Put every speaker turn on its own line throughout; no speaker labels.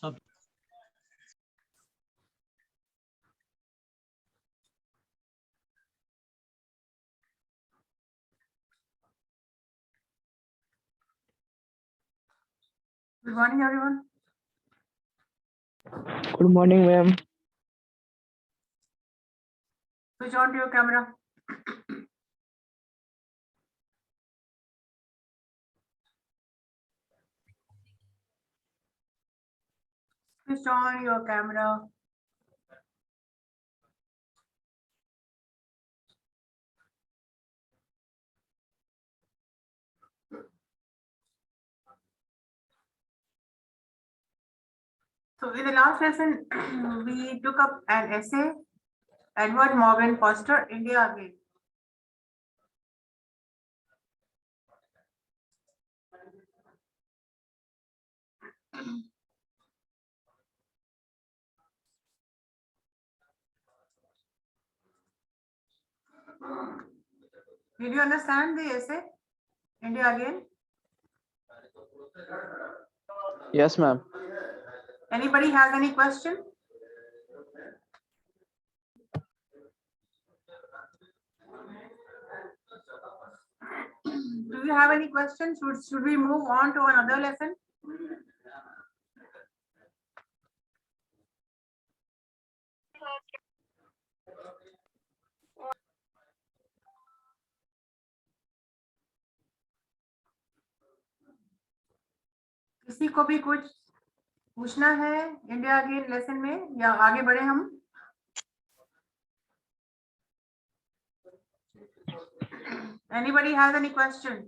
सब
Good morning, everyone.
Good morning, ma'am.
Switch on to your camera. Switch on your camera. So in the last lesson, we took up an essay, Edward Morgan Foster, India Again. Did you understand the essay, India Again?
Yes, ma'am.
Anybody has any question? Do you have any questions? Should we move on to another lesson? किसी को भी कुछ पूछना है India again lesson में या आगे बढ़े हम? Anybody has any question?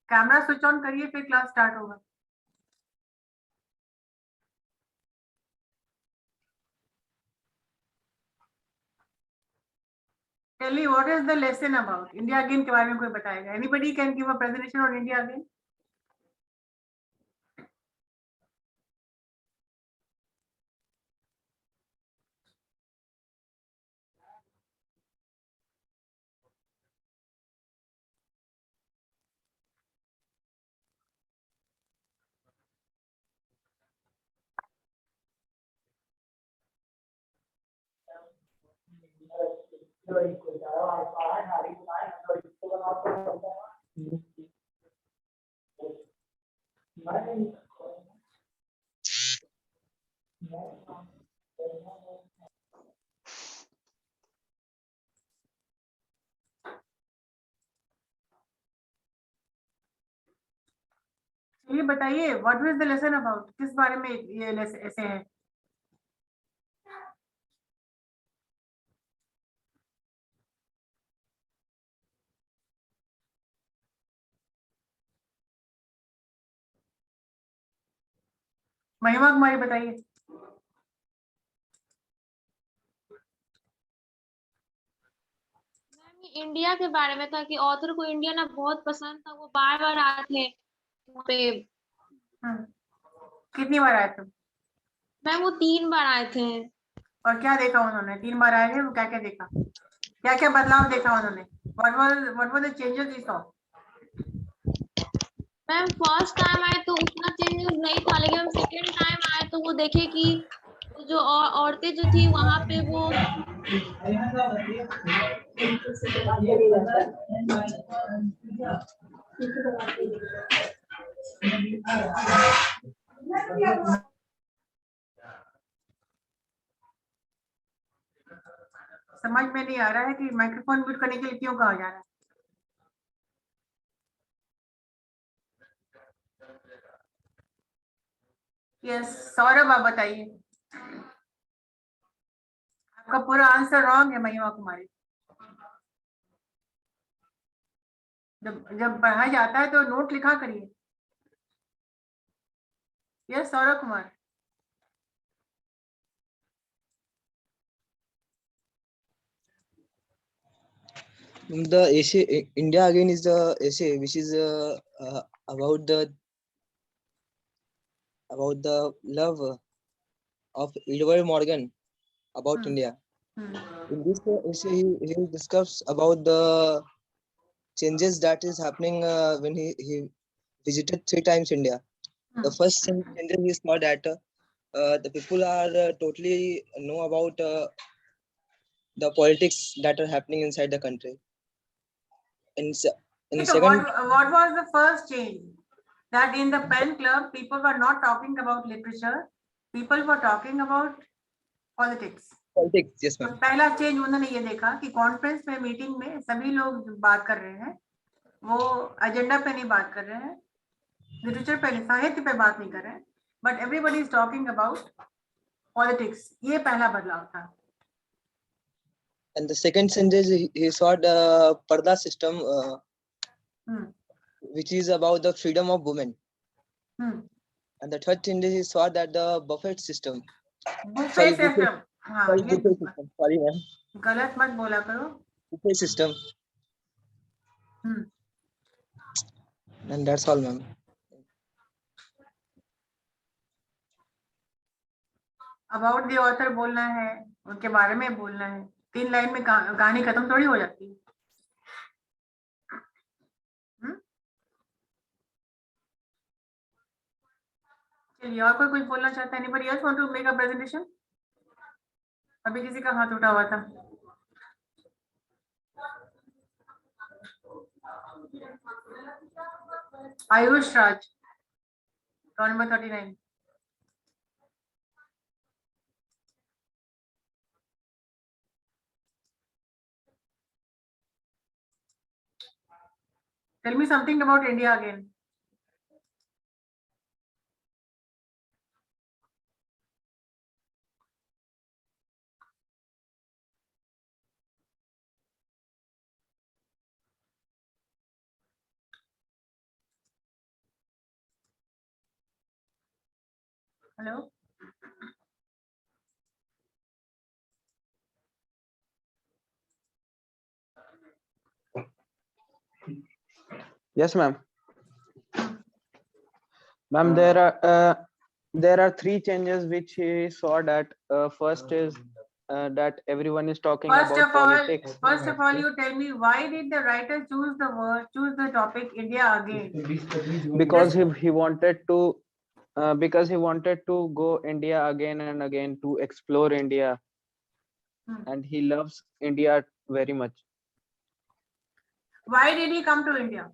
Camera switch on करिए फिर क्लास स्टार्ट होगा. Tell me what is the lesson about? India Again के बारे में कोई बताएगा? Anybody can give a presentation on India Again? ये बताइए what is the lesson about, किस बारे में ये ऐसे है? महिमा कुमारी बताइए.
इंडिया के बारे में था कि ऑथर को इंडिया ना बहुत पसंद था, वो बार बार आए थे वहाँ पे.
कितनी बार आए थे?
मैम वो 3 बार आए थे.
और क्या देखा उन्होंने? 3 बार आए थे, वो क्या क्या देखा, क्या क्या बदलाव देखा उन्होंने? what were the changes you saw?
Ma'am first time आए तो उतना चेंजेस नहीं था, लेकिन हम सेकेंड टाइम आए तो वो देखे कि जो औरतें जो थी वहाँ पे वो
समझ में नहीं आ रहा है कि माइक्रोफोन म्यूट करने के लिए क्यों कहा जा रहा है. यस सौरभ आप बताइए. आपका पूरा आंसर रॉन्ग है महिमा कुमारी. जब पढ़ाया जाता है तो नोट लिखा करिए. Yes Saurabh Kumar.
The essay India Again is the essay which is about the love of Edward Morgan about India. In this essay, he will discuss about the changes that is happening when he visited 3 times India. The first changes he saw that the people are totally know about the politics that are happening inside the country. In, se- in
So
second,
what was the first change? That in the pen club, people were not talking about literature, people were talking about politics.
politics, yes
तो
ma'am.
पहला change उन्होंने ये देखा कि conference में meeting में सभी लोग बात कर रहे हैं, वो एजेंडा पे नहीं बात कर रहे हैं, लिटरेचर पे नहीं, साहित्य पे बात नहीं कर रहे हैं, but everybody is talking about politics. ये पहला बदलाव था.
And the second changes he saw the Parda system, which is about the freedom of women. And the third change he saw that the buffet system.
Buffet system. हाँ, ये
buffet system. Sorry ma'am.
गलत मत बोला करो.
Buffet system. And that's all ma'am.
About the author बोलना है, उनके बारे में बोलना है. 3 लाइन में कहानी खत्म थोड़ी हो जाती है. चलिए, और कोई कुछ बोलना चाहता है? Anybody else want to make a presentation? अभी किसी का हाथ उठा हुआ था. Ayush Raj, number 39. Tell me something about India again. Hello?
Yes, ma'am. Ma'am, there are 3 changes which he saw. That first is that everyone is talking
First
about
of all,
politics.
you tell me, why did the writer choose the topic India again?
Because he wanted to go India again and again to explore India, and he loves India very much.
Why did he come to India?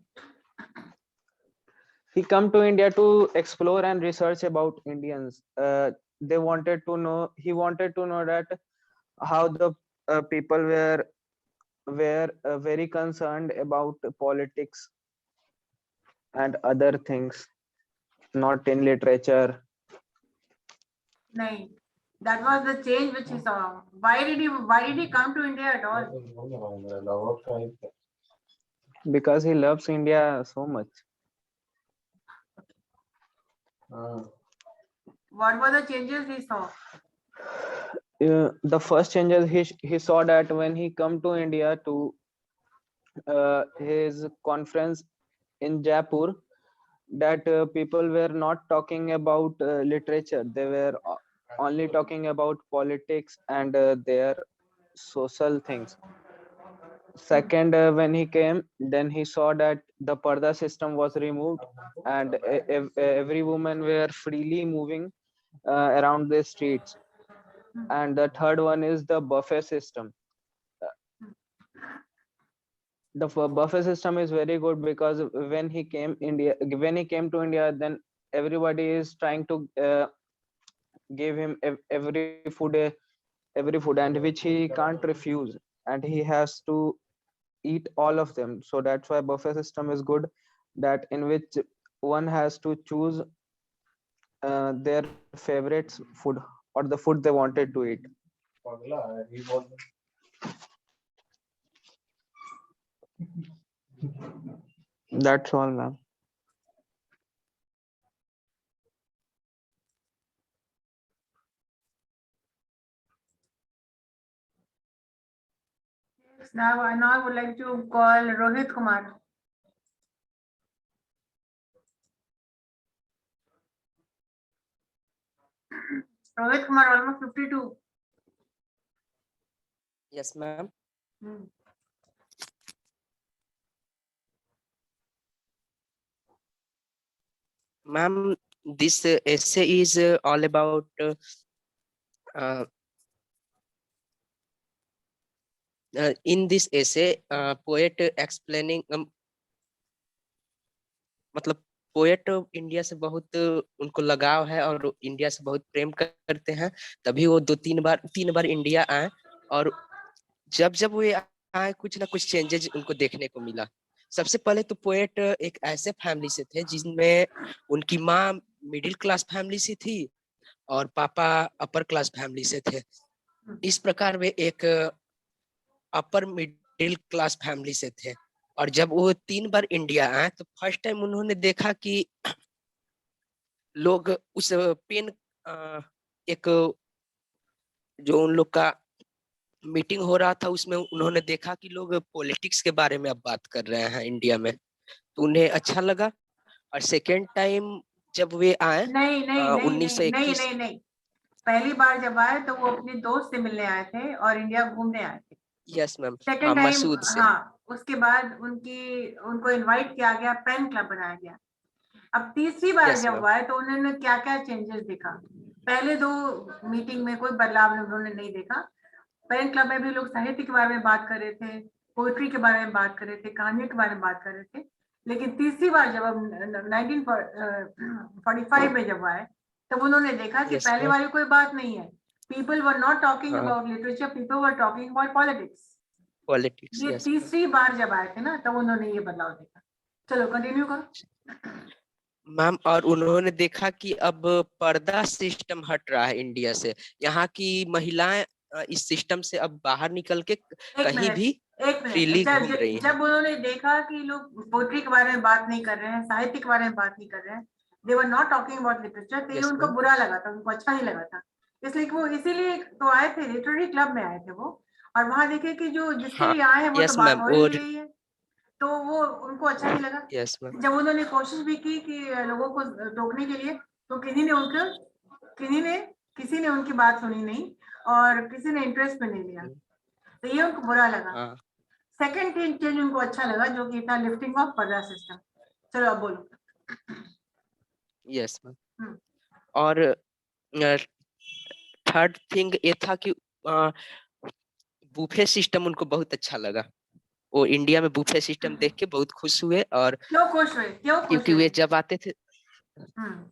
He come to India to explore and research about Indians. He wanted to know that how the people were very concerned about politics and other things, not in literature.
No, that was the change which he saw. Why did he come to India at all?
Because he loves India so much.
What were the changes he saw?
The first changes he saw that when he come to India to his conference in Jaipur, that people were not talking about literature. They were only talking about politics and their social things. Second, when he came, then he saw that the Parda system was removed and every woman were freely moving around the streets. And the third one is the buffet system. The buffet system is very good because when he came to India, then everybody is trying to give him every food, and which he can't refuse, and he has to eat all of them. So that's why buffet system is good, that in which one has to choose their favorite food or the food they wanted to eat. That's all, ma'am.
Now I would like to call Rohit Kumar. Rohit Kumar, almost 52.
Yes, ma'am.
Hmm,
Ma'am, this essay is all about uh, in this essay, poet explaining मतलब poet India से बहुत उनको लगाव है और India से बहुत प्रेम करते हैं, तभी वो तीन बार इंडिया आए, और जब जब वो आए कुछ ना कुछ चेंजेस उनको देखने को मिला। सबसे पहले तो पोएट एक ऐसे फैमिली से थे जिनमें उनकी माँ मिडिल क्लास फैमिली से थी और पापा अपर क्लास फैमिली से थे। इस प्रकार वे एक अपर मिडिल क्लास फैमिली से थे, और जब वो 3 बार इंडिया आए तो फर्स्ट टाइम उन्होंने देखा कि लोग उस पेन एक जो उन लोग का मीटिंग हो रहा था उसमें उन्होंने देखा कि लोग पॉलिटिक्स के बारे में अब बात कर रहे हैं इंडिया में, तो उन्हें अच्छा लगा। और सेकेंड टाइम जब वे आए
नहीं नहीं नहीं नहीं
1921,
नहीं नहीं, पहली बार जब आए तो वो अपने दोस्त से मिलने आए थे और इंडिया घूमने आए थे।
Yes ma'am,
second time,
Masood से।
हाँ, उसके बाद उनको इनवाइट किया गया, पेन क्लब बनाया गया। अब तीसरी बार
यस
जब
मैम,
वो आए तो उन्होंने क्या क्या चेंजेस देखा। पहले 2 मीटिंग में कोई बदलाव उन्होंने नहीं देखा। पेन क्लब में भी लोग साहित्य के बारे में बात कर रहे थे, पोइट्री के बारे में बात कर रहे थे, कहानियों के बारे में बात कर रहे थे। लेकिन तीसरी बार जब हम 1945 में जब आए तब उन्होंने देखा कि
यस
पहले
मैम,
वाली कोई बात नहीं है। पीपल वर नॉट टॉकिंग
हाँ,
about literature, people were talking about politics.
Politics,
ये
यस।
तीसरी बार जब आए थे ना तब उन्होंने ये बदलाव देखा। चलो कंटिन्यू करो।
मैम, और उन्होंने देखा कि अब पर्दा सिस्टम हट रहा है इंडिया से, यहाँ की महिलाएं इस सिस्टम से अब बाहर निकल के कहीं भी
एक
फ्रीली
मिनट,
घूम रही हैं।
जब उन्होंने देखा कि लोग पोइट्री के बारे में बात नहीं कर रहे हैं, साहित्य के बारे में बात नहीं कर रहे हैं, they were not talking about literature, तो ये
यस
उनको
मैम,
बुरा लगा था, उनको अच्छा नहीं लगा था। इसलिए कि वो इसीलिए तो आए थे, लिटरेरी क्लब में आए थे वो, और वहां देखे कि जो जिसके
हाँ,
लिए आए हैं वो तो
यस
बात
मैम,
हो ही
और
नहीं रही है, तो वो उनको अच्छा नहीं लगा।
यस मैम,
जब उन्होंने कोशिश भी की कि लोगों को रोकने के लिए, तो किसी ने उनकी बात सुनी नहीं और किसी ने इंटरेस्ट में नहीं लिया, तो ये उनको बुरा लगा।
हाँ,
सेकंड चेंज उनको अच्छा लगा जो कि था लिफ्टिंग ऑफ पर्दा सिस्टम। चलो अब बोलो।
यस मैम,
हम्म,
और थर्ड थिंग ये था कि बुफे सिस्टम उनको बहुत अच्छा लगा। वो इंडिया में बुफे सिस्टम देख के बहुत खुश हुए, और
क्यों खुश हुए, क्यों खुश
क्योंकि
हुए?
वे जब आते थे,
हम्म,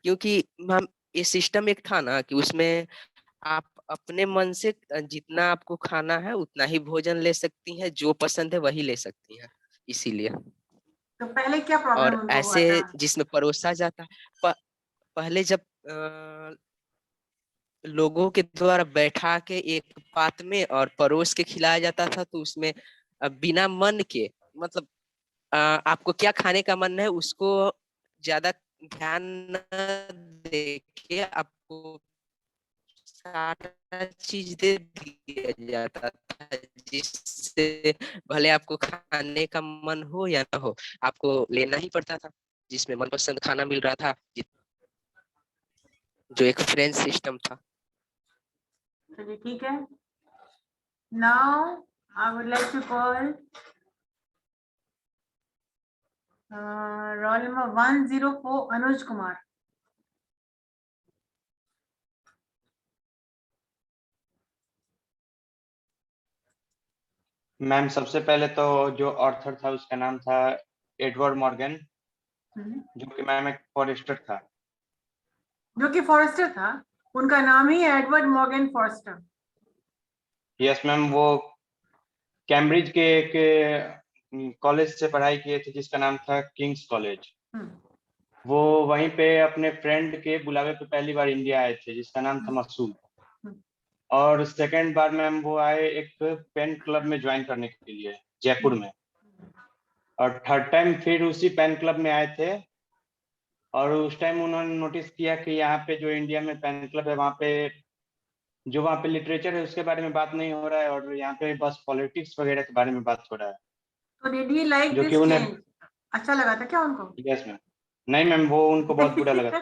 क्योंकि मैम ये सिस्टम एक था ना कि उसमें आप अपने मन से जितना आपको खाना है उतना ही भोजन ले सकती हैं, जो पसंद है वही ले सकती हैं, इसीलिए।
तो पहले क्या प्रॉब्लम
और
उनको हुआ
ऐसे
था?
जिसमें परोसा जाता है, पहले जब लोगों के द्वारा बैठा के एक पात में और परोस के खिलाया जाता था, तो उसमें बिना मन के, मतलब आपको क्या खाने का मन है उसको ज्यादा ध्यान न देके आपको सारा चीज दे दिया जाता था, जिससे भले आपको खाने का मन हो या ना हो, आपको लेना ही पड़ता था, जिसमें मनपसंद खाना मिल रहा था, जो एक फ्रेंच सिस्टम था।
चलिए ठीक है। Now I would like to call roll number 104 Anuj Kumar.
Ma'am सबसे पहले तो जो ऑर्थर था उसका नाम था एडवर्ड मॉर्गन, जो कि मैम एक फॉरेस्टर था।
जो कि फॉरेस्टर था, उनका नाम ही है Edward Morgan Forster.
Yes ma'am, वो कैम्ब्रिज के एक कॉलेज से पढ़ाई किए थे जिसका नाम था किंग्स कॉलेज। वो वहीं पे अपने फ्रेंड के बुलावे पे पहली बार इंडिया आए थे जिसका नाम था मसूद, और सेकंड बार मैम वो आए एक पेन क्लब में ज्वाइन करने के लिए जयपुर में, और थर्ड टाइम फिर उसी पेन क्लब में आए थे। और उस टाइम उन्होंने नोटिस किया कि यहाँ पे जो इंडिया में पेन क्लब है वहाँ पे लिटरेचर है उसके बारे में बात नहीं हो रहा है, और यहाँ पे बस पॉलिटिक्स वगैरह के बारे में बात हो रहा है।
तो डिड ही लाइक
जो कि
दिस
उन्हें,
चेंज? अच्छा लगा था क्या उनको?
यस मैम, नहीं मैम, वो उनको बहुत बुरा लगा था,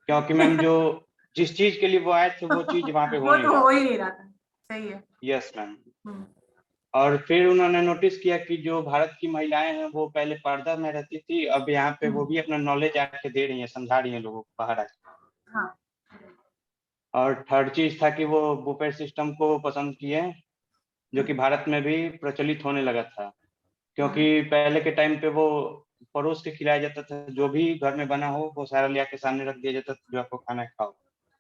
क्योंकि मैम जो जिस चीज के लिए वो आए थे वो चीज वहाँ पे हो
वो
नहीं
तो
रहा
हो
था।
ही नहीं रहा था। सही है।
Yes ma'am.
हम्म,
और फिर उन्होंने नोटिस किया कि जो भारत की महिलाएं हैं वो पहले पर्दा में रहती थी, अब यहाँ पे वो भी अपना नॉलेज आके दे रही हैं, समझा रही हैं लोगों को बाहर आके।
हाँ।
और थर्ड चीज था कि वो बुफे सिस्टम को पसंद किए, जो कि भारत में भी प्रचलित होने लगा था, क्योंकि पहले के टाइम पे वो परोस के खिलाया जाता था, जो भी घर में बना हो वो सारा ले आके सामने रख दिया जाता था, जो आपको खाना है खाओ,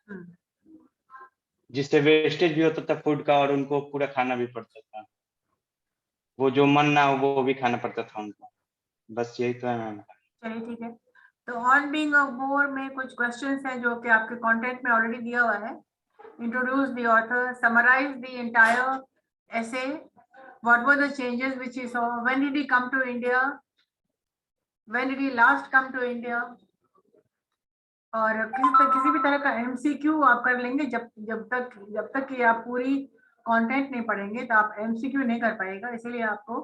हम्म,
जिससे वेस्टेज भी होता था फूड का और उनको पूरा खाना भी पड़ता था, वो जो मन ना हो वो भी खाना पड़ता था उनको। बस यही तो है मैम।
चलिए ठीक है। तो ऑन बीइंग अ बोर में कुछ क्वेश्चंस हैं जो कि आपके कंटेंट में ऑलरेडी दिया हुआ है। Introduce the author, summarise the entire essay, what were the changes which he saw, when did he come to India, when did he last come to India, और किसी भी तरह का MCQ आप कर लेंगे। जब तक कि आप पूरी कंटेंट नहीं पढ़ेंगे तो आप MCQ नहीं कर पाएगा, इसलिए आपको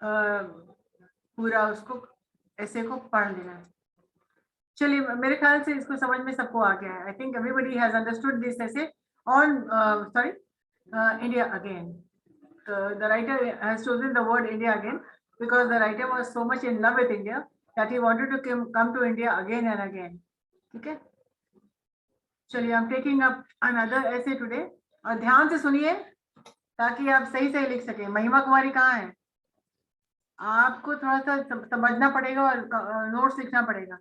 पूरा उसको ऐसे को पढ़ लेना है। चलिए, मेरे ख्याल से इसको समझ में सबको आ गया है। I think everybody has understood this essay on sorry India again. The writer has chosen the word India again because the writer was so much in love with India that he wanted to come to India again and again. ठीक है, चलिए, I'm taking up another essay today. और ध्यान से सुनिए ताकि आप सही से लिख सके। महिमा कुमारी कहाँ है? आपको थोड़ा सा समझना पड़ेगा और नोट्स लिखना पड़ेगा,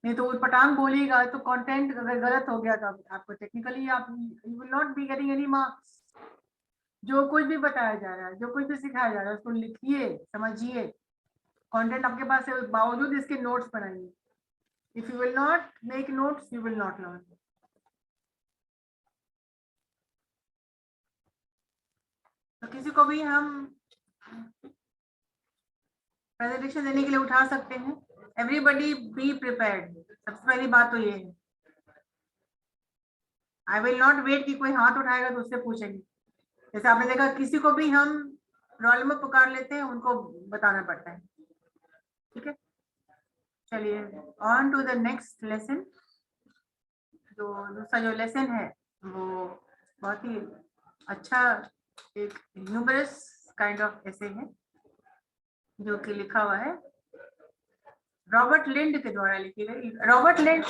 नहीं तो उटपटांग बोलिएगा तो कंटेंट अगर गलत हो गया तो आपको टेक्निकली आप you will not be getting any marks. जो कुछ भी बताया जा रहा है, जो कुछ भी सिखाया जा रहा है, उसको लिखिए, समझिए, कंटेंट आपके पास है, बावजूद इसके नोट्स बनाइए। If you will not make notes you will not learn. तो किसी को भी हम प्रेजेंटेशन देने के लिए उठा सकते हैं। Everybody be prepared. सबसे पहली बात तो ये है, आई विल नॉट वेट कि कोई हाथ उठाएगा तो उससे पूछेंगे। जैसे आपने देखा, किसी को भी हम रोल नंबर पुकार लेते हैं, उनको बताना पड़ता है। ठीक है, चलिए on to the next lesson. जो दूसरा जो लेसन है वो बहुत ही अच्छा एक ह्यूमरस काइंड ऑफ ऐसे है जो कि लिखा हुआ है रॉबर्ट लिंड के द्वारा लिखी गई। रॉबर्ट लिंड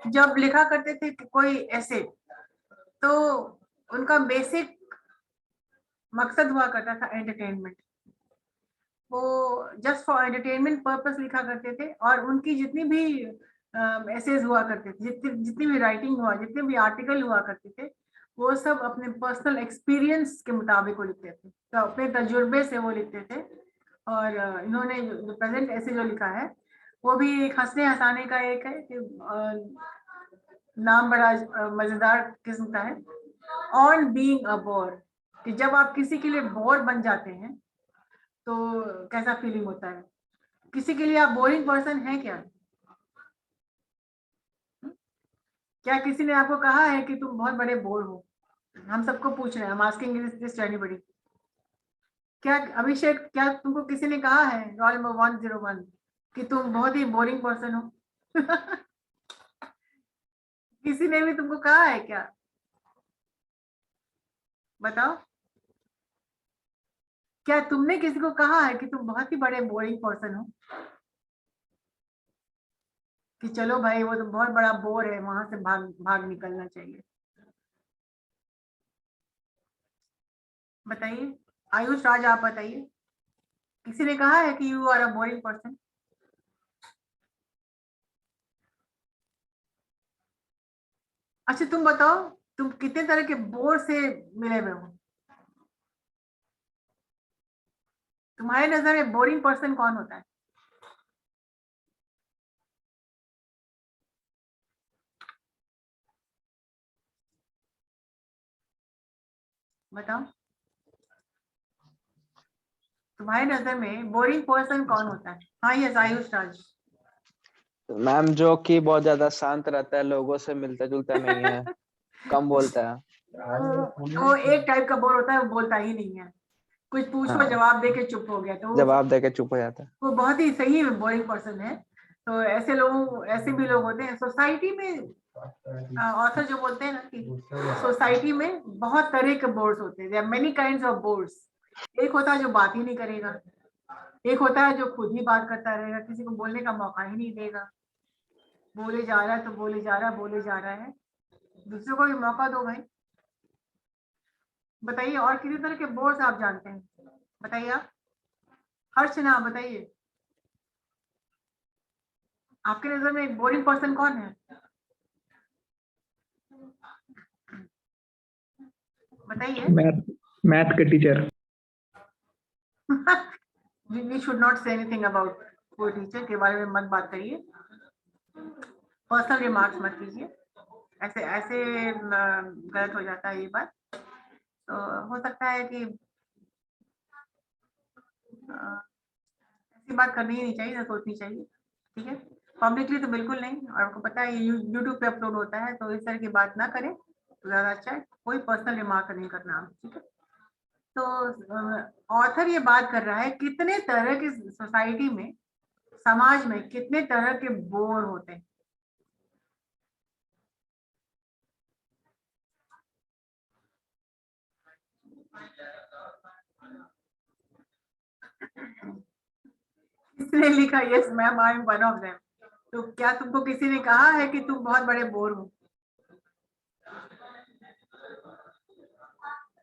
जब लिखा करते थे कोई ऐसे, तो उनका बेसिक मकसद हुआ करता था एंटरटेनमेंट। वो जस्ट फॉर एंटरटेनमेंट पर्पस लिखा करते थे, और उनकी जितनी भी एसेज हुआ करते थे, जितनी भी राइटिंग हुआ, जितने भी आर्टिकल हुआ करते थे, वो सब अपने पर्सनल एक्सपीरियंस के मुताबिक वो लिखते थे, तो अपने तजुर्बे से वो लिखते थे। और इन्होंने जो प्रेजेंट ऐसे जो लिखा है वो भी एक हंसने हंसाने का एक है कि नाम बड़ा मजेदार किस्म का है, ऑन बीइंग अ बोर, कि जब आप किसी के लिए बोर बन जाते हैं तो कैसा फीलिंग होता है। किसी के लिए आप बोरिंग पर्सन हैं क्या? क्या किसी ने आपको कहा है कि तुम बहुत बड़े बोर हो? हम सबको पूछ रहे हैं, हम आस्किंग दिस टू एनीबॉडी। क्या अभिषेक, क्या तुमको किसी ने कहा है रोल नंबर 101 कि तुम बहुत ही बोरिंग पर्सन हो? किसी ने भी तुमको कहा है क्या? बताओ, क्या तुमने किसी को कहा है कि तुम बहुत ही बड़े बोरिंग पर्सन हो, कि चलो भाई वो तो बहुत बड़ा बोर है, वहां से भाग निकलना चाहिए? बताइए, आयुष राज आप बताइए, किसी ने कहा है कि you are a boring person? अच्छा तुम बताओ, तुम कितने तरह के बोर से मिले हुए हो? तुम्हारे नजर में बोरिंग पर्सन कौन होता है? बताओ, तुम्हारे नजर में बोरिंग पर्सन कौन होता है? हाँ यस, आयुष राज।
मैम जो कि बहुत ज्यादा शांत रहता है, लोगों से मिलता जुलता नहीं है, कम बोलता है।
वो एक टाइप का बोर होता है, वो बोलता ही नहीं है, कुछ पूछो
हाँ,
जवाब दे के चुप हो गया, तो
जवाब देके चुप हो जाता है।
वो बहुत ही सही बोरिंग पर्सन है। तो ऐसे भी लोग होते हैं सोसाइटी में। ऑथर जो बोलते हैं ना कि सोसाइटी में बहुत तरह के बोर्ड्स होते हैं, there are many kinds of boards. एक होता है जो बात ही नहीं करेगा, एक होता है जो खुद ही बात करता रहेगा, किसी को बोलने का मौका ही नहीं देगा, बोले जा रहा है तो बोले जा रहा है। दूसरों को भी मौका दो भाई। बताइए और किसी तरह के बोर्ड्स आप जानते हैं? बताइए आप, हर्ष सिन्हा बताइए, आपके नजर में एक बोरिंग पर्सन कौन है? बताइए।
मैथ के teacher.
we should not say anything about कोई टीचर के बारे में मत बात करिए, पर्सनल रिमार्क्स मत कीजिए, ऐसे ऐसे गलत हो जाता है ये बात। तो हो सकता है कि ऐसी बात करनी ही नहीं चाहिए, ना सोचनी चाहिए, ठीक है? पब्लिकली तो बिल्कुल नहीं, और आपको पता है ये यूट्यूब पे अपलोड होता है, तो इस तरह की बात ना करें तो ज्यादा अच्छा है। कोई पर्सनल रिमार्क नहीं करना, ठीक है? तो ऑथर ये बात कर रहा है कितने तरह की सोसाइटी में, समाज में कितने तरह के बोर होते हैं। इसने लिखा yes ma'am I am one of them. तो क्या तुमको किसी ने कहा है कि तुम बहुत बड़े बोर हो?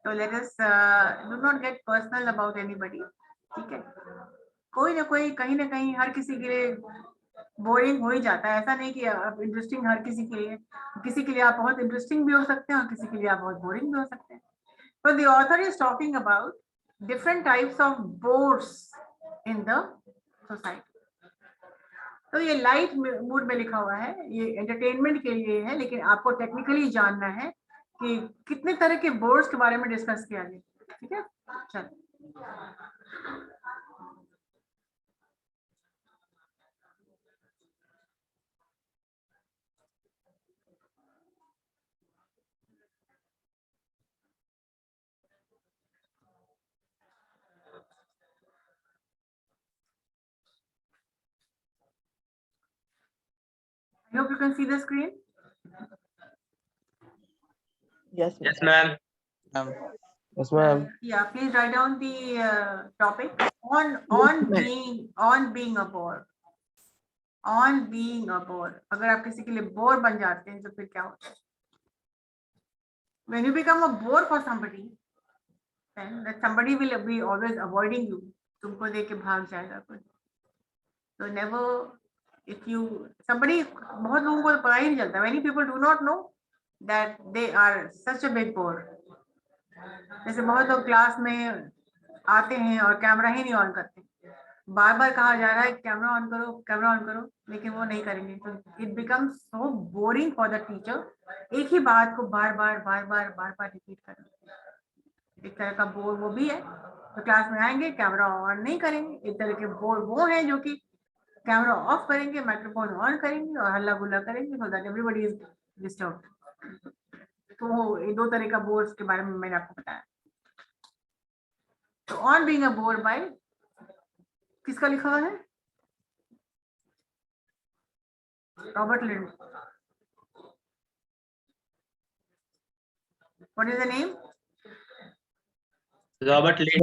तो let us do not get personal about anybody, ठीक है? कोई ना कोई कहीं ना कहीं हर किसी के लिए बोरिंग हो ही जाता है। ऐसा नहीं कि आप इंटरेस्टिंग हर किसी के लिए, किसी के लिए आप बहुत इंटरेस्टिंग भी हो सकते हैं और किसी के लिए आप बहुत बोरिंग भी हो सकते हैं। तो the author is talking about different types of boards in the society. तो ये लाइट मूड में लिखा हुआ है, ये एंटरटेनमेंट के लिए है, लेकिन आपको टेक्निकली जानना है कि कितने तरह के बोर्ड्स के बारे में डिस्कस किया गया, ठीक है? चलो I hope you can see the screen.
Yes,
Yes, ma'am.
yes, ma'am.
Yeah, please write down the topic on being a bore. On being a bore. अगर आप किसी के लिए बोर बन जाते हैं तो फिर क्या होता है? When you become a bore for somebody, then that somebody will be always avoiding you. तुमको देख के भाग जाएगा कोई। So never, if you somebody, बहुत लोगों को पता ही नहीं चलता. Many people do not know that they are such a big bore. जैसे बहुत लोग क्लास में आते हैं और कैमरा ही नहीं ऑन करते, बार बार कहा जा रहा है कैमरा ऑन करो, कैमरा ऑन करो, लेकिन वो नहीं करेंगे। तो it becomes so boring for the teacher, एक ही बात को बार बार रिपीट करना। एक तरह का बोर वो भी है, तो क्लास में आएंगे कैमरा ऑन नहीं करेंगे। एक तरह के बोर वो है जो कि कैमरा ऑफ करेंगे, माइक्रोफोन ऑन करेंगे और हल्ला गुल्ला करेंगे, so that everybody is disturbed. तो ये दो तरह का बोर्स के बारे में मैंने आपको बताया। तो on being a bore by, किसका लिखा हुआ है? Robert Lynd. What is the name?
Robert Lee.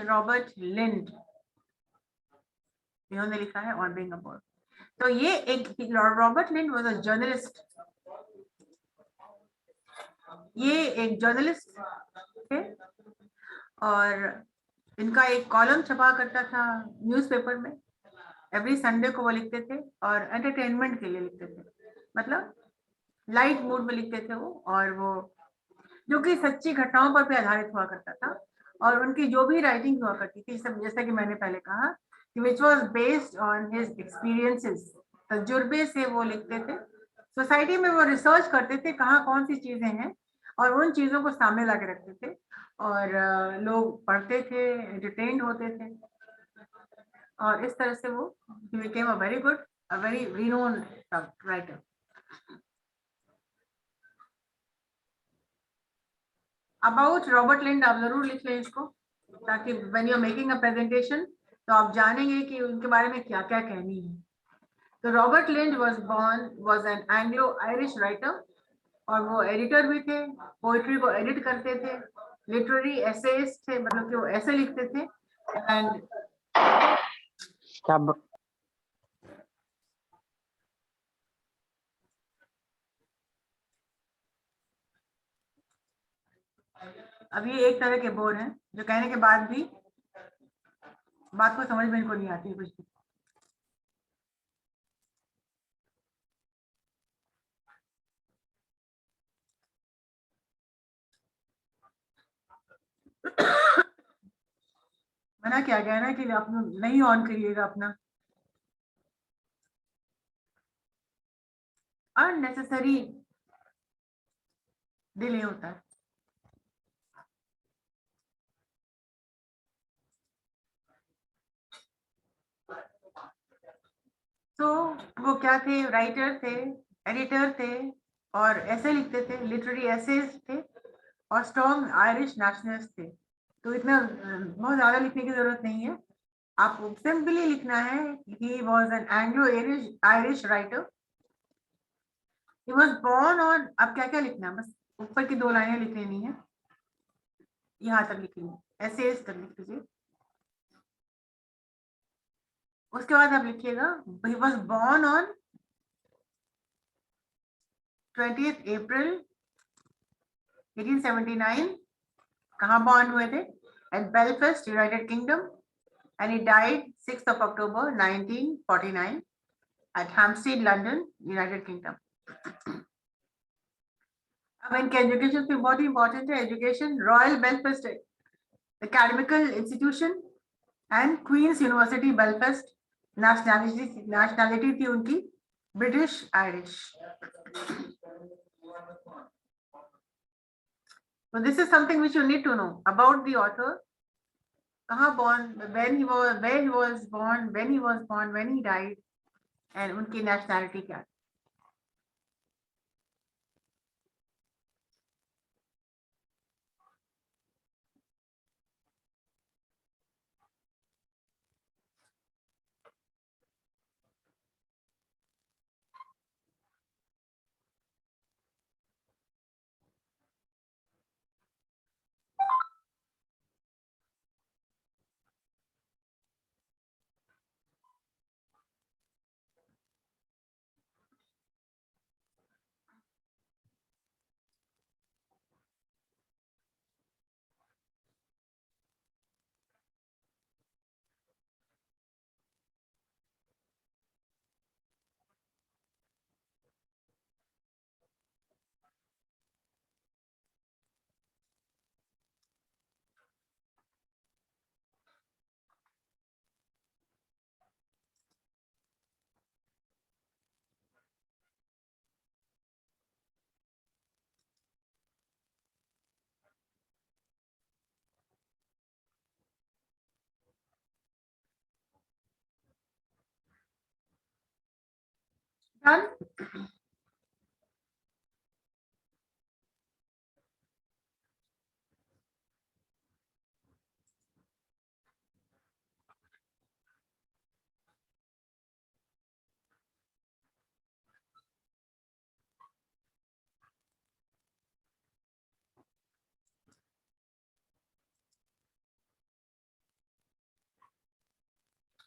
Robert Lynd, इन्होंने लिखा है ऑन बीइंग अ बोर। तो ये एक रॉबर्ट लिंड वाज अ जर्नलिस्ट, ये एक जर्नलिस्ट थे और इनका एक कॉलम छपा करता था न्यूज़पेपर में। एवरी संडे को वो लिखते थे और एंटरटेनमेंट के लिए लिखते थे, मतलब लाइट मूड में लिखते थे वो, और वो जो कि सच्ची घटनाओं पर भी आधारित हुआ करता था। और उनकी जो भी राइटिंग हुआ करती थी, सब जैसा कि मैंने पहले कहा कि which was based on his experiences, तजुर्बे से वो लिखते थे। सोसाइटी में वो रिसर्च करते थे कहाँ कौन सी चीजें हैं और उन चीजों को सामने ला के रखते थे, और लोग पढ़ते थे, एंटरटेन्ड होते थे, और इस तरह से वो became a very good, a very renowned writer. About Robert Lynd आप जरूर लिख लें इसको, ताकि when you are making a presentation तो आप जानेंगे कि उनके बारे में क्या क्या कहनी है। तो Robert लिंड was an Anglo-Irish writer, और वो एडिटर भी थे, पोइट्री को एडिट करते थे, लिटरेरी एसेइस्ट थे, मतलब कि वो ऐसे लिखते थे। एंड अब ये एक तरह के बोर हैं जो कहने के बाद भी बात को समझ में इनको नहीं आती कुछ भी। मना किया गया ना कि आप नहीं ऑन करिएगा अपना, अननेसेसरी डिले होता है। तो वो क्या थे, राइटर थे, एडिटर थे और ऐसे लिखते थे, लिटरेरी एसेज थे और स्ट्रॉन्ग आयरिश नेशनलिस्ट थे। तो इतना बहुत ज्यादा लिखने की जरूरत नहीं है, आपको सिंपली लिखना है he was an Anglo Irish writer, he was born on. अब क्या क्या लिखना है, बस ऊपर की 2 लाइनें लिख लेनी है, यहाँ तक लिख लीजिए, एसेज तक लिख लीजिए। उसके बाद आप लिखिएगा he was born on 20th April 1879। कहाँ born हुए थे? At Belfast, United Kingdom, and he died 6th of October 1949 at Hampstead, London, United Kingdom। अब इनके एजुकेशन पे बहुत ही इंपॉर्टेंट है, education Royal Belfast Academical Institution and Queen's University Belfast. Nationality थी उनकी British Irish. So this is something which you need to know about the author. कहाँ born, when he was, where he was born, when he was born, when he died, and उनकी nationality क्या है। Done?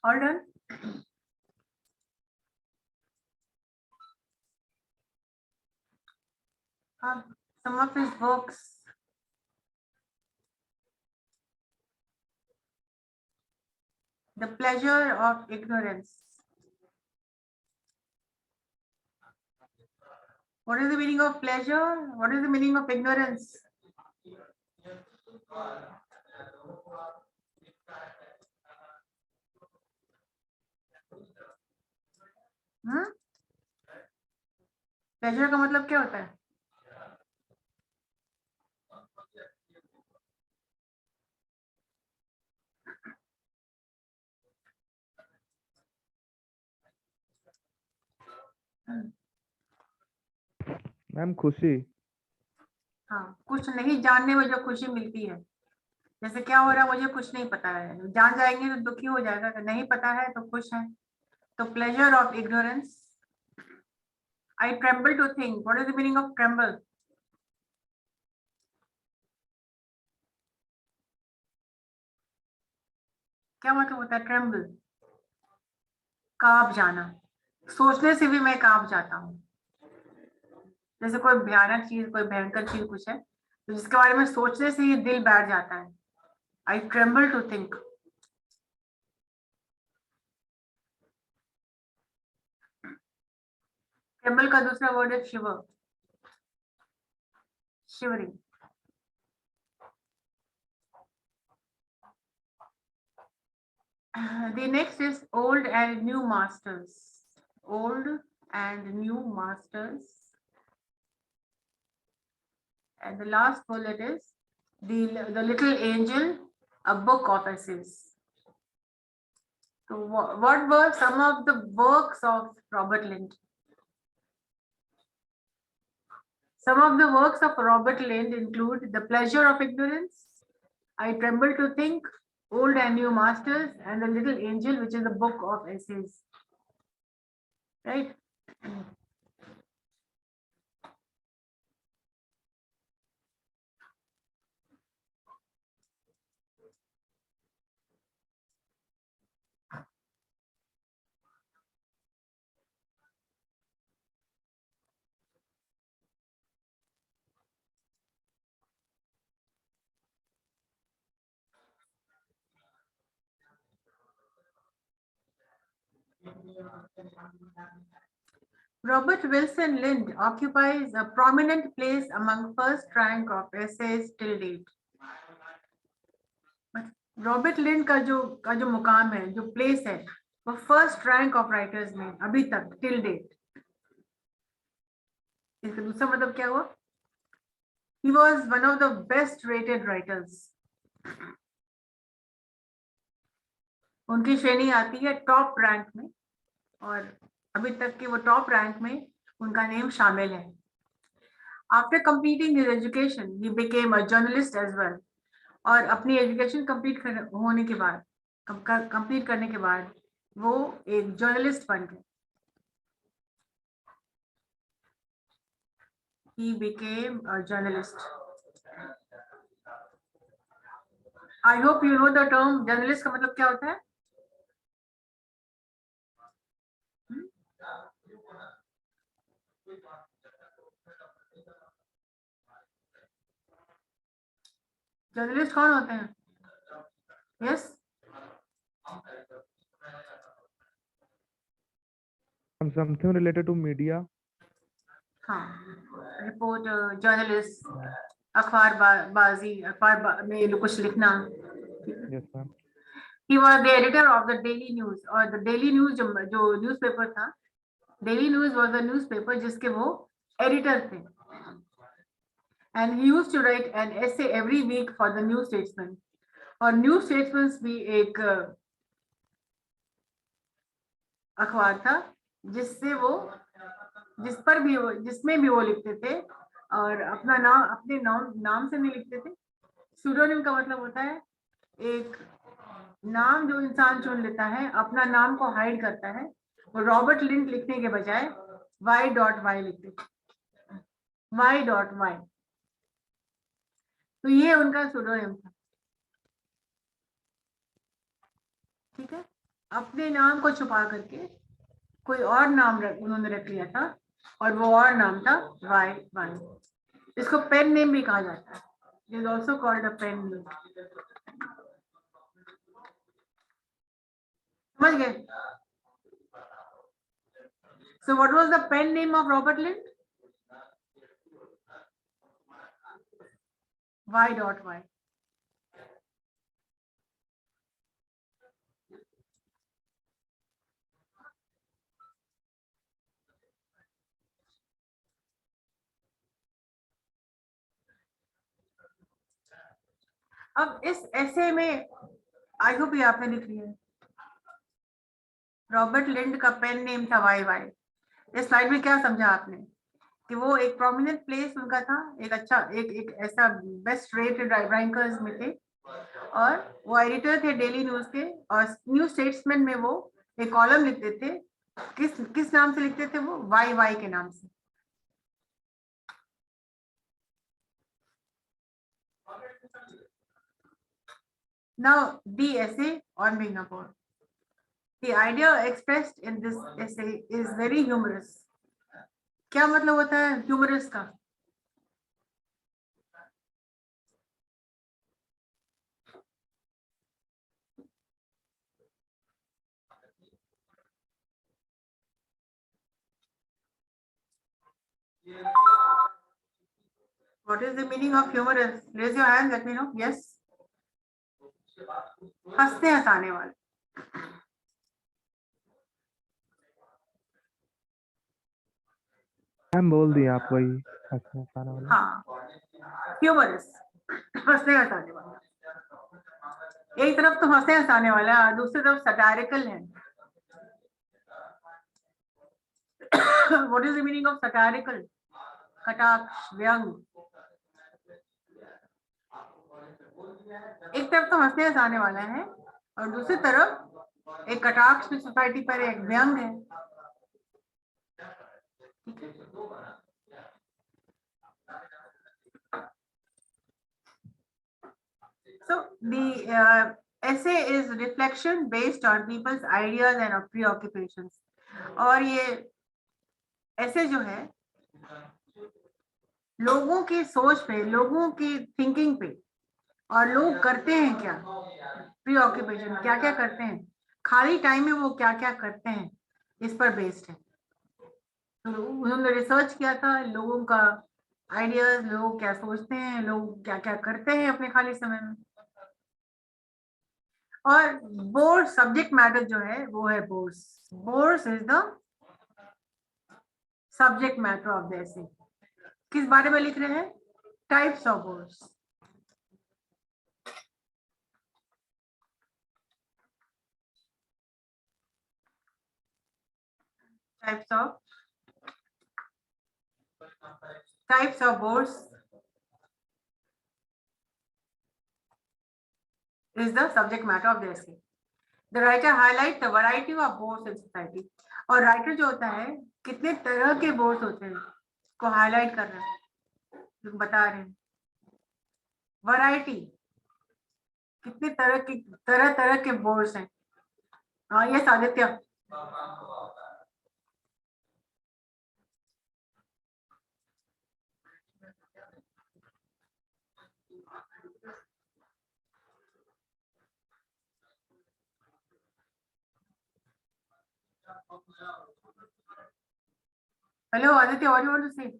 All done? Some of his works, The Pleasure of Ignorance. What is the meaning of pleasure? What is the meaning of ignorance? Pleasure का मतलब क्या होता है?
Ma'am खुशी।
हाँ, कुछ नहीं जानने में जो खुशी मिलती है, जैसे क्या हो रहा है मुझे कुछ नहीं पता है, जान जाएंगे तो दुखी हो जाएगा, तो नहीं पता है तो खुश है। तो pleasure of ignorance. I tremble to think. What is the meaning of tremble? क्या मतलब होता है tremble? कांप जाना, सोचने से भी मैं कांप जाता हूँ। जैसे कोई भयानक चीज, कोई भयंकर चीज कुछ है तो जिसके बारे में सोचने से ही दिल बैठ जाता है। I tremble to think. Tremble का दूसरा वर्ड है शिवर, shivering. The next is old and new masters. Old and new masters. And the last bullet is the little angel, a book of essays. So what were some of the works of Robert Lind? Some of the works of Robert Lind include The Pleasure of Ignorance, I Tremble to Think, Old and New Masters, and The Little Angel, which is a book of essays. Right? Robert Wilson Lind occupies a prominent place among first rank of essays till date. Robert Lynd का जो मुकाम है, जो place है, वो first rank of writers में अभी तक टिल डेट। इसका दूसरा मतलब क्या हुआ? He was one of the best rated writers. उनकी श्रेणी आती है टॉप रैंक में और अभी तक के वो टॉप रैंक में उनका नेम शामिल है। After completing his education, he became a journalist as well. और अपनी एजुकेशन कंप्लीट करने के बाद वो एक जर्नलिस्ट बन गए। He became a journalist. I hope you know the term journalist का मतलब क्या होता है? जर्नलिस्ट कौन होते हैं? Yes,
something related to media.
हाँ, रिपोर्टर, जर्नलिस्ट, अखबार में कुछ लिखना।
Yes, ma'am.
He was the editor of the Daily News, और the Daily News जो न्यूज़पेपर था, Daily News was a newspaper जिसके वो एडिटर थे। And he used to write an essay every week for the New Statesman. और New Statesman भी एक अखबार था जिसमें भी वो लिखते थे और अपने नाम से नहीं लिखते थे। सूडोनिम का मतलब होता है एक नाम जो इंसान चुन लेता है, अपना नाम को हाइड करता है। वो रॉबर्ट लिंड लिखने के बजाय y.y लिखते थे, y.y। तो ये उनका सूडोनिम था। ठीक है, अपने नाम को छुपा करके कोई और नाम उन्होंने रख लिया था और वो और नाम था y1। इसको पेन नेम भी कहा जाता है। It is also called a pen name. समझ गए? So what was the pen name of Robert Lind? y.y। अब इस ऐसे में आई होप ये आपने लिख लिया है। रॉबर्ट लिंड का पेन नेम था y.y। इस स्लाइड में क्या समझा आपने कि वो एक प्रोमिनेंट प्लेस उनका था, एक अच्छा एक ऐसा बेस्ट रेटेड रैंकर्स में थे और वो एडिटर थे डेली न्यूज के और न्यू स्टेट्समैन में वो एक कॉलम लिखते थे, किस नाम से लिखते थे वो? वाई वाई के नाम से। Now the essay on Singapore. The idea expressed in this essay is very humorous. क्या मतलब होता है humorous का? What is the meaning of humorous? Raise your hand, let me know. Yes. हंसते हंसाने वाले।
मैम बोल दिया आप वही अच्छा सारा वाला।
हाँ, ह्यूमरस, हंसने हंसाने वाला। एक तरफ तो हंसने हंसाने वाला, दूसरी तरफ सटायरिकल है। What is the meaning of satirical? कटाक्ष, व्यंग। एक तरफ तो हंसने हंसाने वाला है और दूसरी तरफ एक कटाक्ष भी सोसाइटी पर एक व्यंग है। So the essay is reflection based on people's ideas and preoccupations. और ये ऐसे जो है लोगों की सोच पे, लोगों की थिंकिंग पे, और लोग करते हैं क्या, प्रीऑक्यूपेशन क्या क्या करते हैं, खाली टाइम में वो क्या क्या करते हैं, इस पर बेस्ड है। तो उन्होंने रिसर्च किया था लोगों का आइडियाज, लोग क्या सोचते हैं, लोग क्या क्या करते हैं अपने खाली समय में। और बोर्ड सब्जेक्ट मैटर जो है वो है bores. Bores is the subject matter of the essay. किस बारे में लिख रहे हैं? Types of bores. Types of bores is the subject matter of the essay. The writer highlights the variety of bores in society. और writer जो होता है कितने तरह के बोर्स होते हैं को हाईलाइट कर रहे हैं, बता रहे हैं। वैरायटी, कितने तरह के बोर्स हैं। हाँ, ये Aditya. Hello, Aditya, what do you want to say?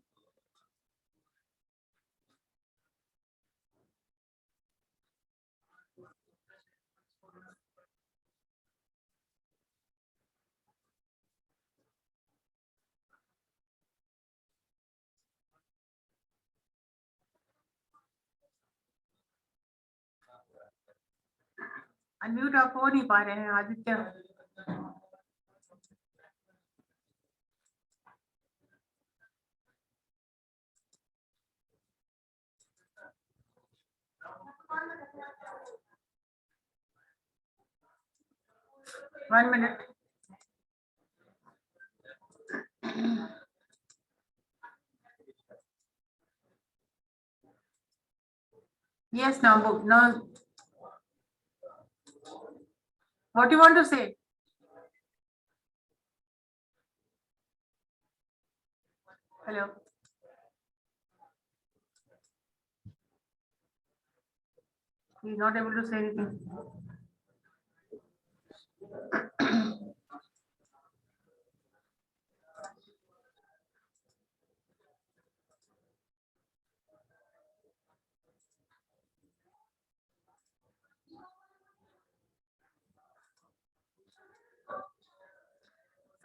Unmute आप हो नहीं पा रहे हैं Aditya. One minute. Yes, now, now. What do you want to say? Hello. He's not able to say anything.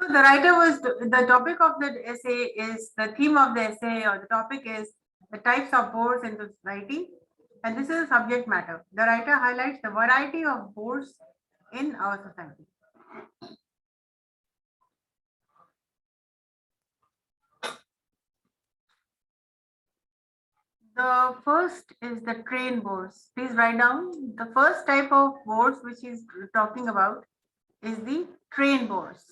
So the writer was, the topic of the essay is, the theme of the essay or the topic is the types of bores in society, and this is a subject matter. The writer highlights the variety of bores in our society. The first is the train bores. Please write down the first type of bores which he's talking about is the train wars.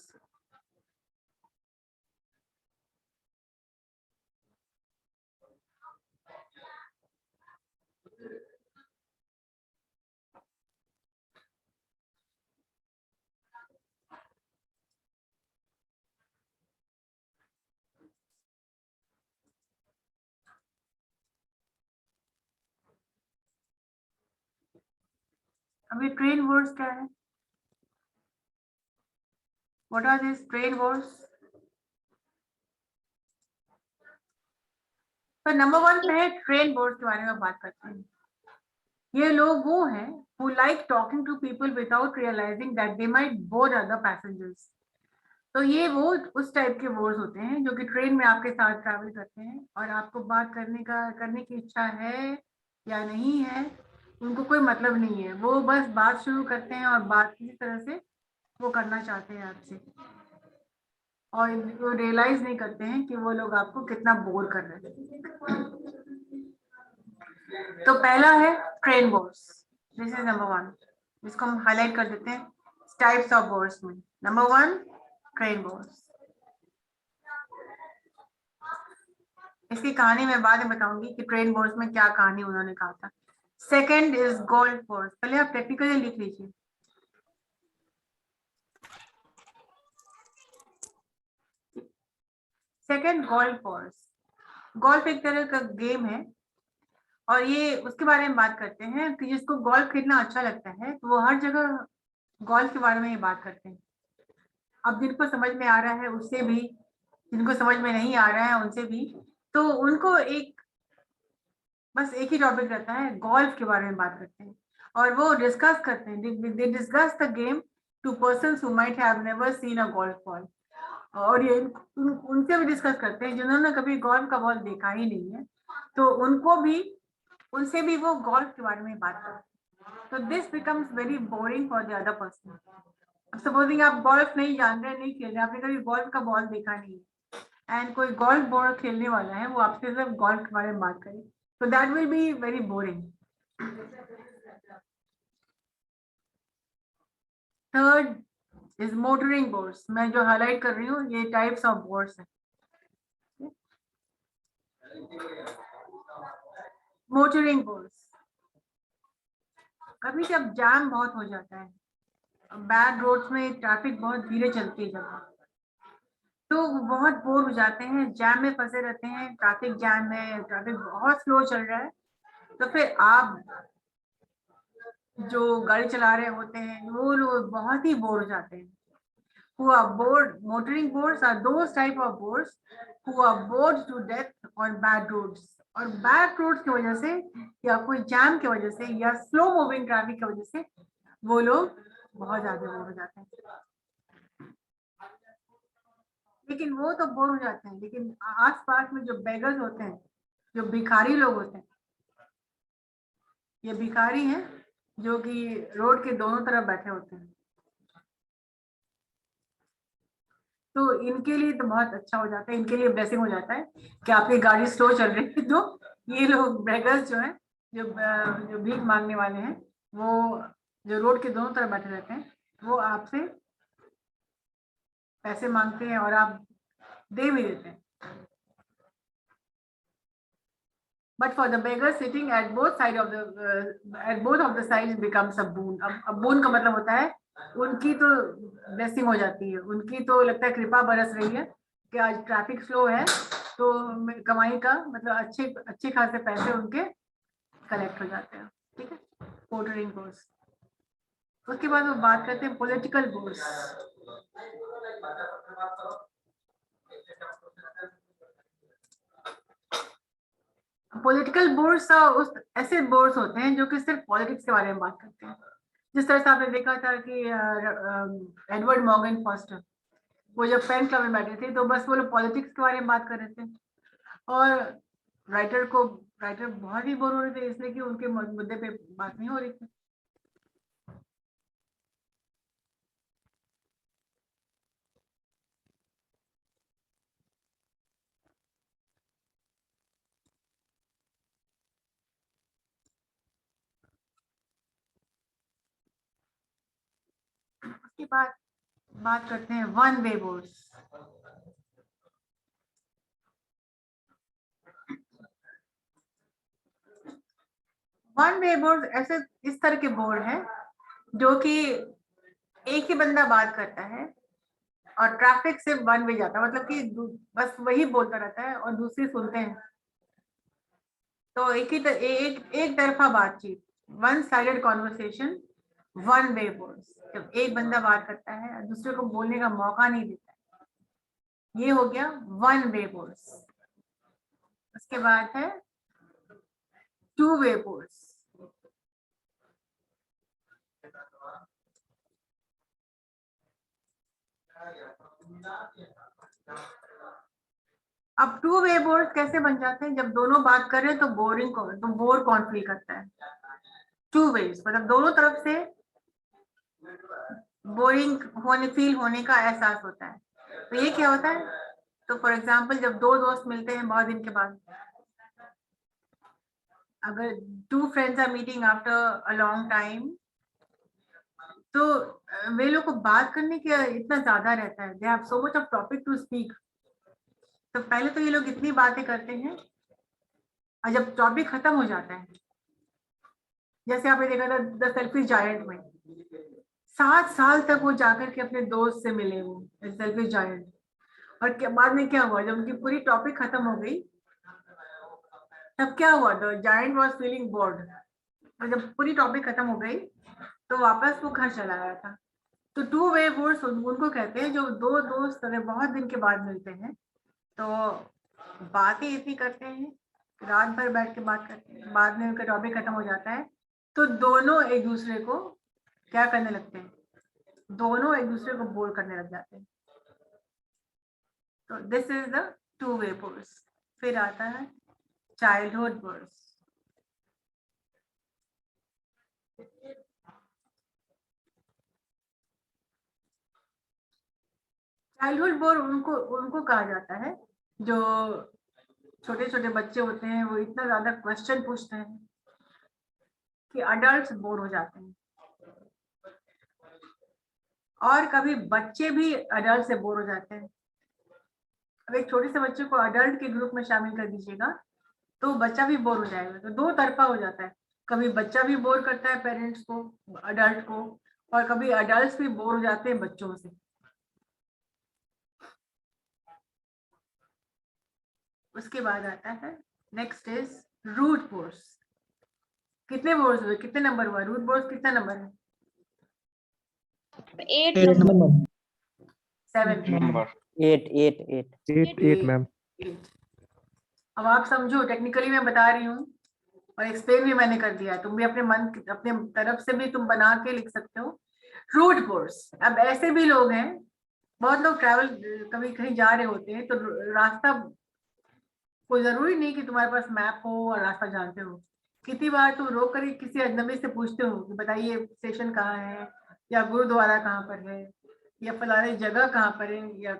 अभी train Wars क्या है? What are these trade wars? तो number 1 पे है train Wars के बारे में बात करते हैं। ये लोग वो हैं who like talking to people without realizing that they might bore other passengers. तो ये वो उस टाइप के वॉर्स होते हैं जो कि ट्रेन में आपके साथ ट्रैवल करते हैं और आपको बात करने की इच्छा है या नहीं है, उनको कोई मतलब नहीं है। वो बस बात शुरू करते हैं और बात किसी तरह से वो करना चाहते हैं आपसे, और वो रियलाइज नहीं करते हैं कि वो लोग आपको कितना बोर कर रहे हैं। तो पहला है train Wars, this is number 1, जिसको हम हाईलाइट कर देते हैं टाइप्स ऑफ वॉर्स में। Number 1 train Wars. इसकी कहानी मैं बाद में बताऊंगी कि ट्रेन वॉर्स में क्या कहानी उन्होंने कहा था। Second is golf Wars. पहले आप टेक्निकली लिख लीजिए। Second golf Wars. गोल्फ एक तरह का गेम है और ये उसके बारे में बात करते हैं कि जिसको गोल्फ खेलना अच्छा लगता है तो वो हर जगह गोल्फ के बारे में ये बात करते हैं। अब जिनको समझ में आ रहा है उससे भी, जिनको समझ में नहीं आ रहा है उनसे भी, तो उनको बस एक ही टॉपिक रहता है, गोल्फ के बारे में बात करते हैं और वो डिस्कस करते हैं। They discuss the game to persons who might have never seen a golf ball. और ये उनसे भी डिस्कस करते हैं जिन्होंने कभी गोल्फ का बॉल देखा ही नहीं है, तो उनसे भी वो गोल्फ के बारे में बात करते हैं। तो this becomes very boring for the other person. अब सपोजिंग आप गोल्फ नहीं जान रहे, नहीं खेल रहे, आपने कभी गोल्फ का बॉल देखा नहीं है एंड कोई गोल्फ बॉल खेलने वाला है, वो आपसे सिर्फ गोल्फ के बारे में बात करे, तो that will be very boring. Third is motoring boards. मैं जो हाईलाइट कर रही हूँ ये टाइप्स ऑफ बोर्ड्स है। मोटरिंग बोर्ड्स, कभी जब जाम बहुत हो जाता है, बैड रोड्स में ट्रैफिक बहुत धीरे चलती है जब, तो वो बहुत बोर हो जाते हैं, जैम में फंसे रहते हैं, ट्रैफिक जैम में, ट्रैफिक बहुत स्लो चल रहा है, तो फिर आप जो गाड़ी चला रहे होते हैं वो लोग बहुत ही बोर हो जाते हैं। who are bored, motoring boards are those type of boards who are bored to death on bad roads। और बैड रोड्स की वजह से या कोई जैम की वजह से या स्लो मूविंग ट्रैफिक की वजह से वो लोग बहुत ज्यादा बोर हो जाते हैं। लेकिन वो तो बोर हो जाते हैं, लेकिन आसपास में जो बेगर्स होते हैं, जो भिखारी लोग होते हैं, ये भिखारी हैं जो कि रोड के दोनों तरफ बैठे होते हैं, तो इनके लिए तो बहुत अच्छा हो जाता है, इनके लिए ब्लेसिंग हो जाता है कि आपकी गाड़ी स्लो चल रही है तो ये लोग बेगर्स जो हैं, जो भीख मांगने वाले हैं, वो जो रोड के दोनों तरफ बैठे रहते हैं, वो आपसे पैसे मांगते हैं और आप दे भी देते हैं। But for the beggar sitting at both of the sides becomes a boon। अब boon का मतलब होता है उनकी तो ब्लेसिंग हो जाती है, उनकी तो लगता है कृपा बरस रही है कि आज ट्रैफिक स्लो है तो कमाई का मतलब अच्छे खासे पैसे उनके कलेक्ट हो जाते हैं। ठीक है, मोटरिंग बोर्ड्स। उसके बाद वो बात करते हैं पॉलिटिकल बोर्ड्स। पॉलिटिकल बोर्ड्स उस ऐसे बोर्ड्स होते हैं जो कि सिर्फ पॉलिटिक्स के बारे में बात करते हैं। जिस तरह से आपने देखा था कि एडवर्ड मॉर्गन फॉस्टर, वो जब पेन क्लब में बैठे थे तो बस वो लोग पॉलिटिक्स के बारे में बात कर रहे थे और राइटर बहुत ही बोर हो रहे थे इसलिए कि उनके मुद्दे पे बात नहीं हो रही थी। उसके बाद बात करते हैं one way boards. One way board ऐसे इस तरह के बोर्ड है जो कि एक ही बंदा बात करता है और ट्रैफिक से वन वे जाता है, मतलब कि बस वही बोलता रहता है और दूसरे सुनते हैं। तो एक तरफा बातचीत, one sided conversation, one way boards, जब एक बंदा बात करता है और दूसरे को बोलने का मौका नहीं देता है, ये हो गया वन वे बोर्ड्स। उसके बाद है टू वे बोर्ड्स। अब टू वे बोर्ड कैसे बन जाते हैं? जब दोनों बात कर रहे हैं तो बोर कौन फील करता है? टू वेज, मतलब दोनों तरफ से बोरिंग फील होने का एहसास होता है। तो ये क्या होता है? तो फॉर एग्जांपल जब दो दोस्त मिलते हैं बहुत दिन के बाद, अगर two friends are meeting after a long time, तो वे लोग को बात करने के इतना ज्यादा रहता है, they have so much of topic to speak. तो पहले तो ये लोग इतनी बातें करते हैं और जब टॉपिक खत्म हो जाता है, जैसे आपने देखा था द सेल्फी जायंट में, 7 साल तक वो जाकर के अपने दोस्त से मिले, वो सेल्फी जायंट, और बाद में क्या हुआ? जब उनकी पूरी टॉपिक खत्म हो गई तब क्या हुआ? The giant was feeling board. और जब पूरी टॉपिक खत्म हो गई तो वापस वो घर चला गया था। तो टू वे बोर्ड्स उनको कहते हैं जो दो दोस्त अगर बहुत दिन के बाद मिलते हैं तो बातें इतनी करते हैं, रात भर बैठ के बात करते हैं, बाद में उनका टॉपिक खत्म हो जाता है तो दोनों एक दूसरे को क्या करने लगते हैं? दोनों एक दूसरे को बोर करने लग जाते हैं। तो this is the two way boards. फिर आता है चाइल्डहुड बोर्ड्स। चाइल्डहुड बोर्ड उनको कहा जाता है जो छोटे छोटे बच्चे होते हैं, वो इतना ज्यादा क्वेश्चन पूछते हैं कि अडल्ट्स बोर हो जाते हैं। और कभी बच्चे भी अडल्ट से बोर हो जाते हैं। अब एक छोटे से बच्चे को अडल्ट के ग्रुप में शामिल कर दीजिएगा तो बच्चा भी बोर हो जाएगा। तो दो तरफा हो जाता है, कभी बच्चा भी बोर करता है पेरेंट्स को, अडल्ट को, और कभी अडल्ट्स भी बोर हो जाते हैं बच्चों से। उसके बाद आता है नेक्स्ट इज रूट बोर्ड्स। कितने बोर्ड्स हुए? कितने नंबर हुआ? रूट बोर्ड्स कितना नंबर है?
8 नंबर।
7
number
8 ma'am.
अब आप समझो, टेक्निकली मैं बता रही हूँ और एक्सप्लेन भी मैंने कर दिया है, तुम भी अपने तरफ से भी तुम बना के लिख सकते हो। रूट बोर्ड्स, अब ऐसे भी लोग हैं, बहुत लोग ट्रैवल कभी कहीं जा रहे होते हैं तो रास्ता, कोई जरूरी नहीं कि तुम्हारे पास मैप हो और रास्ता जानते हो। कितनी बार तुम रोक कर किसी अजनबी से पूछते हो कि बताइए स्टेशन कहाँ है, या गुरुद्वारा कहाँ पर है, या फलानी जगह कहाँ पर है, या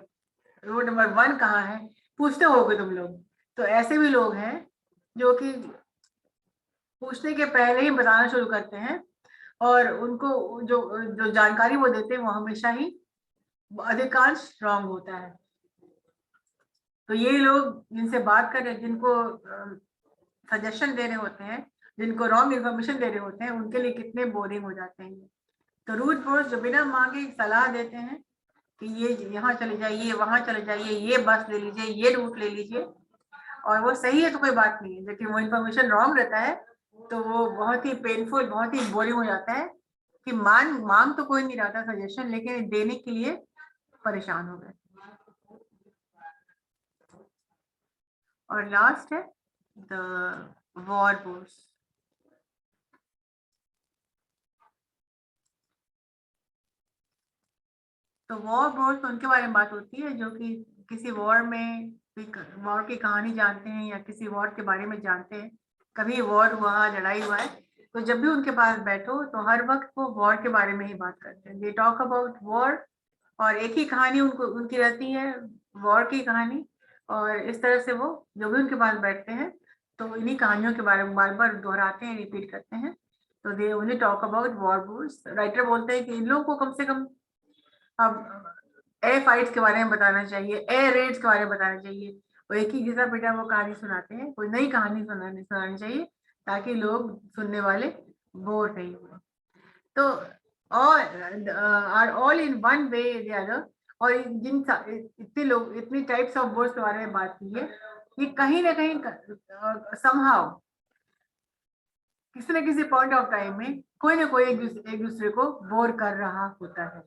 रोड नंबर 1 कहाँ है, पूछते होगे तुम लोग। तो ऐसे भी लोग हैं जो कि पूछने के पहले ही बताना शुरू करते हैं और उनको जो जो जानकारी वो देते हैं वो हमेशा ही अधिकांश रॉन्ग होता है। तो ये लोग जिनसे बात कर रहे हैं, जिनको सजेशन दे रहे होते हैं, जिनको रॉन्ग इन्फॉर्मेशन दे रहे होते हैं, उनके लिए कितने बोरिंग हो जाते हैं। तो रूट बोर्ड जो बिना मांगे सलाह देते हैं कि ये यहाँ चले जाइए, वहां चले जाइए, ये बस ले लीजिए, ये रूट ले लीजिए, और वो सही है तो कोई बात नहीं है, लेकिन वो इन्फॉर्मेशन रॉन्ग रहता है तो वो बहुत ही पेनफुल, बहुत ही बोरिंग हो जाता है कि मांग तो कोई नहीं रहा था सजेशन, लेकिन देने के लिए परेशान हो गए। और लास्ट है द वॉर बोर्ड्स। तो वॉर बोर्ड्स उनके बारे में बात होती है जो कि किसी वॉर में, वॉर की कहानी जानते हैं या किसी वॉर के बारे में जानते हैं, कभी वॉर हुआ, लड़ाई हुआ है, तो जब भी उनके पास बैठो तो हर वक्त वो वॉर के बारे में ही बात करते हैं। दे टॉक अबाउट वॉर, और एक ही कहानी उनकी रहती है, वॉर की कहानी, और इस तरह से वो जो भी उनके पास बैठते हैं तो इन्हीं कहानियों के बारे में बार बार दोहराते हैं, रिपीट करते हैं। तो they only talk about war boards. Writer बोलते हैं कि इन लोगों को कम से कम अब एयर फाइट्स के बारे में बताना चाहिए, एयर रेड्स के बारे में बताना चाहिए, वो एक ही घिसा पिटा वो कहानी सुनाते हैं, कोई नई कहानी सुनानी चाहिए ताकि लोग सुनने वाले बोर नहीं हुए। तो are all in one way the other. और जिन इतने लोग इतनी टाइप्स ऑफ बोर्स के बारे में बात की है, ये कहीं ना कहीं समहाउ किसी न किसी पॉइंट ऑफ टाइम में कोई ना कोई एक दूसरे को बोर कर रहा होता है।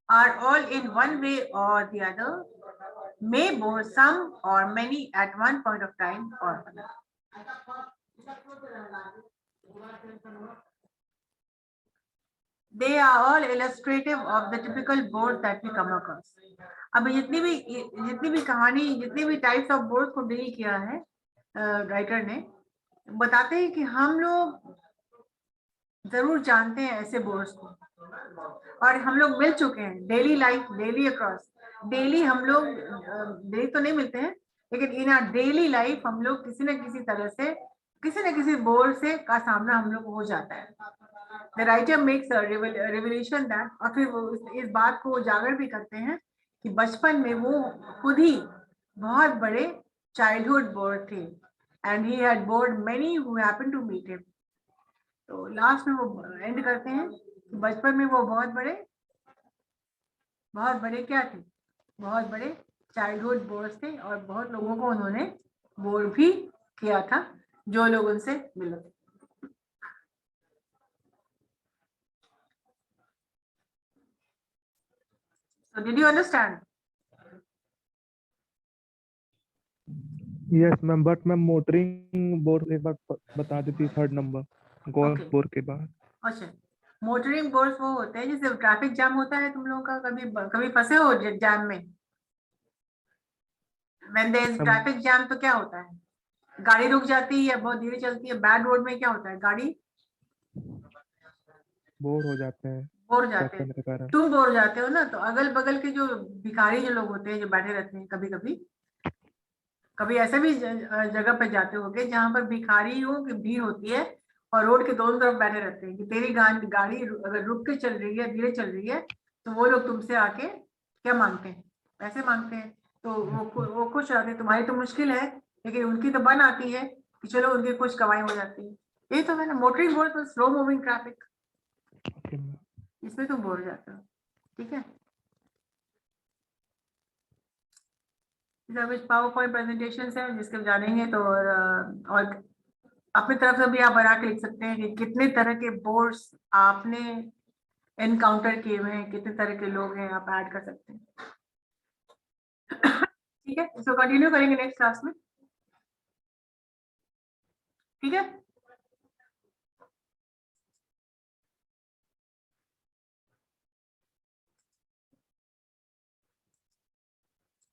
Are all in one way or the other, may bore some or many at one point of time or another. They are all illustrative of the typical bores that we come across. अब जितनी भी कहानी, जितनी भी types of bourse को deal किया है writer ने, बताते हैं कि हम लोग जरूर जानते हैं ऐसे बोर्स को, और हम लोग मिल चुके हैं daily life, daily across, daily हम लोग डेली तो नहीं मिलते हैं, लेकिन इन आर डेली लाइफ हम लोग किसी न किसी तरह से किसी न किसी बोर से का सामना हम लोग को हो जाता है। The writer makes revelation that, और फिर वो इस बात को उजागर भी करते हैं कि बचपन में वो खुद ही बहुत बड़े चाइल्डहुड बोर थे, and he had bored many who happened to meet him. तो लास्ट में वो एंड करते हैं कि बचपन में वो बहुत बड़े क्या थे, बहुत बड़े चाइल्डहुड बोर्स थे, और बहुत लोगों को उन्होंने बोर भी किया था जो लोग उनसे मिले थे। So did you understand?
Yes ma'am, but ma'am motoring board एक बार बता देती, third number golf
Okay.
Board के बाद।
अच्छा, मोटरिंग बोर्ड्स वो होते हैं जैसे ट्रैफिक जाम होता है, तुम लोगों का कभी फंसे हो जाम में? When there is traffic jam तो क्या होता है, गाड़ी रुक जाती है, बहुत धीरे चलती है। बैड रोड में क्या होता है, गाड़ी
बोर हो जाते हैं,
बोर हो जाते हैं,
के कारण।
तुम बोर हो जाते हो ना। तो अगल बगल के जो भिखारी जो लोग होते हैं, जो बैठे रहते हैं, कभी ऐसे भी जगह पे जाते होगे जहां पर भिखारियों की भीड़ होती है और रोड के दोनों तरफ बैठे रहते हैं कि तेरी गाड़ी अगर रुक के चल रही है, धीरे चल रही है, तो वो लोग तुमसे आके क्या मांगते हैं, पैसे मांगते हैं। तो वो खुश रहते हैं, तुम्हारी तो मुश्किल है, लेकिन उनकी तो बन आती है कि चलो उनकी कुछ कमाई हो जाती है। यही तो है ना मोटरिंग बोर्ड, तो स्लो मूविंग ट्रैफिक, इसमें तुम बोर हो जाते हो। ठीक है, पावर पॉइंट प्रेजेंटेशन है जिसके जानेंगे तो, और अपनी तरफ से भी आप बना के लिख सकते हैं कि कितने तरह के बोर्ड्स आपने एनकाउंटर किए हुए हैं, कितने तरह के लोग हैं, आप ऐड कर सकते हैं। ठीक है, इसको कंटिन्यू करेंगे नेक्स्ट क्लास में। ठीक है।